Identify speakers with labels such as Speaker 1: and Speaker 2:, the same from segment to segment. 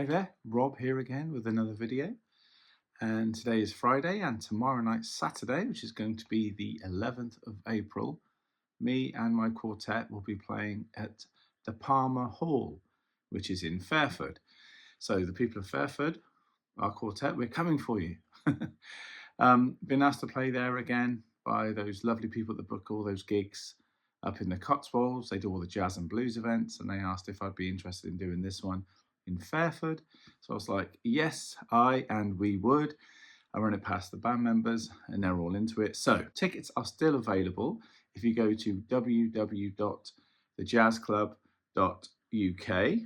Speaker 1: there, Rob here again with another video. And today is Friday, and tomorrow night's Saturday, which is going to be the 11th of April. Me and my quartet will be playing at the Palmer Hall, which is in Fairford. So the people of Fairford, our quartet, we're coming for you. Been asked to play there again by those lovely people that book all those gigs up in the Cotswolds. They do all the jazz and blues events, and they asked if I'd be interested in doing this one in Fairford. So I was like, yes, we would. I run it past the band members and they're all into it. So tickets are still available if you go to www.thejazzclub.uk.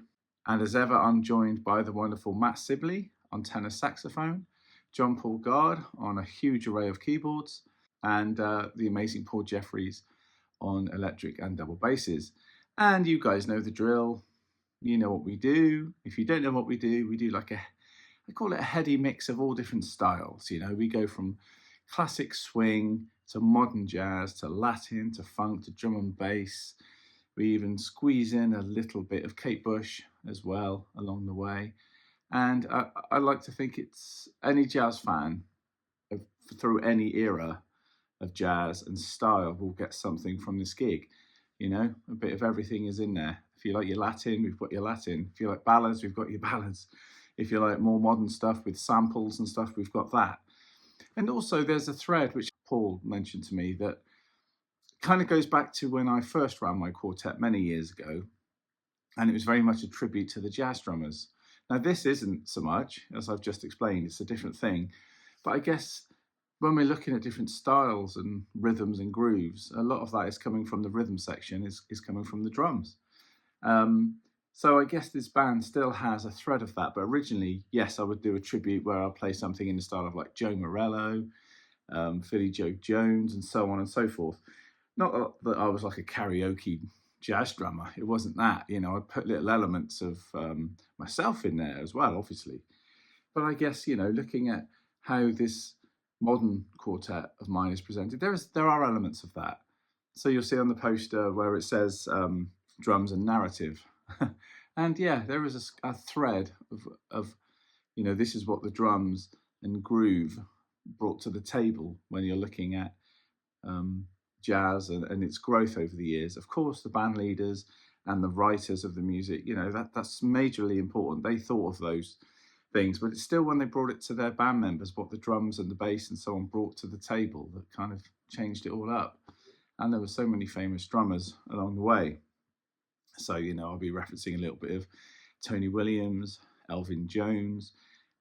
Speaker 1: And as ever, I'm joined by the wonderful Matt Sibley on tenor saxophone, John Paul Guard on a huge array of keyboards, and the amazing Paul Jeffries on electric and double basses. And you guys know the drill. You know what we do. If you don't know what we do like I call it a heady mix of all different styles. You know, we go from classic swing to modern jazz to Latin to funk to drum and bass. We even squeeze in a little bit of Kate Bush as well along the way. And I like to think it's any jazz fan through any era of jazz and style will get something from this gig. You know, a bit of everything is in there. If you like your Latin, we've got your Latin. If you like ballads, we've got your ballads. If you like more modern stuff with samples and stuff, we've got that. And also there's a thread which Paul mentioned to me that kind of goes back to when I first ran my quartet many years ago. And it was very much a tribute to the jazz drummers. Now this isn't so much, as I've just explained, it's a different thing. But I guess when we're looking at different styles and rhythms and grooves, a lot of that is coming from the rhythm section, is coming from the drums. So I guess this band still has a thread of that, but originally, yes, I would do a tribute where I'll play something in the style of like Joe Morello, Philly Joe Jones, and so on and so forth. Not that I was like a karaoke jazz drummer, it wasn't that, you know, I'd put little elements of myself in there as well, obviously. But I guess, you know, looking at how this modern quartet of mine is presented, there are elements of that. So you'll see on the poster where it says drums and narrative. And yeah, there is a thread of, you know, this is what the drums and groove brought to the table when you're looking at jazz and its growth over the years. Of course, the band leaders and the writers of the music, you know, that's majorly important. They thought of those things, but it's still when they brought it to their band members, what the drums and the bass and so on brought to the table that kind of changed it all up. And there were so many famous drummers along the way. So, you know, I'll be referencing a little bit of Tony Williams, Elvin Jones,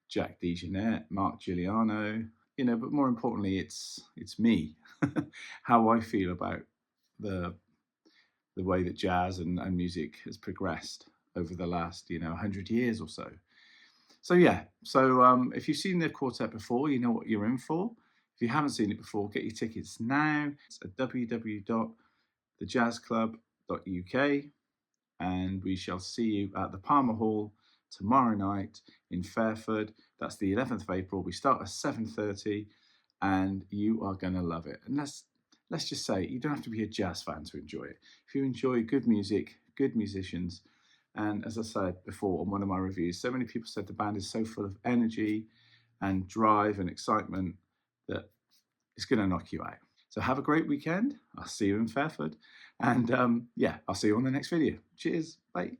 Speaker 1: Jack DeJohnette, Mark Giuliano, you know, but more importantly, it's me, how I feel about the way that jazz and music has progressed over the last, you know, 100 years or so. So yeah, so if you've seen the quartet before, you know what you're in for. If you haven't seen it before, get your tickets now. It's at www.thejazzclub.uk. And we shall see you at the Palmer Hall tomorrow night in Fairford. That's the 11th of April. We start at 7:30 and you are going to love it. And let's just say, you don't have to be a jazz fan to enjoy it. If you enjoy good music, good musicians, and as I said before on one of my reviews, so many people said the band is so full of energy and drive and excitement that it's going to knock you out. So have a great weekend. I'll see you in Fairford. And yeah, I'll see you on the next video. Cheers. Bye.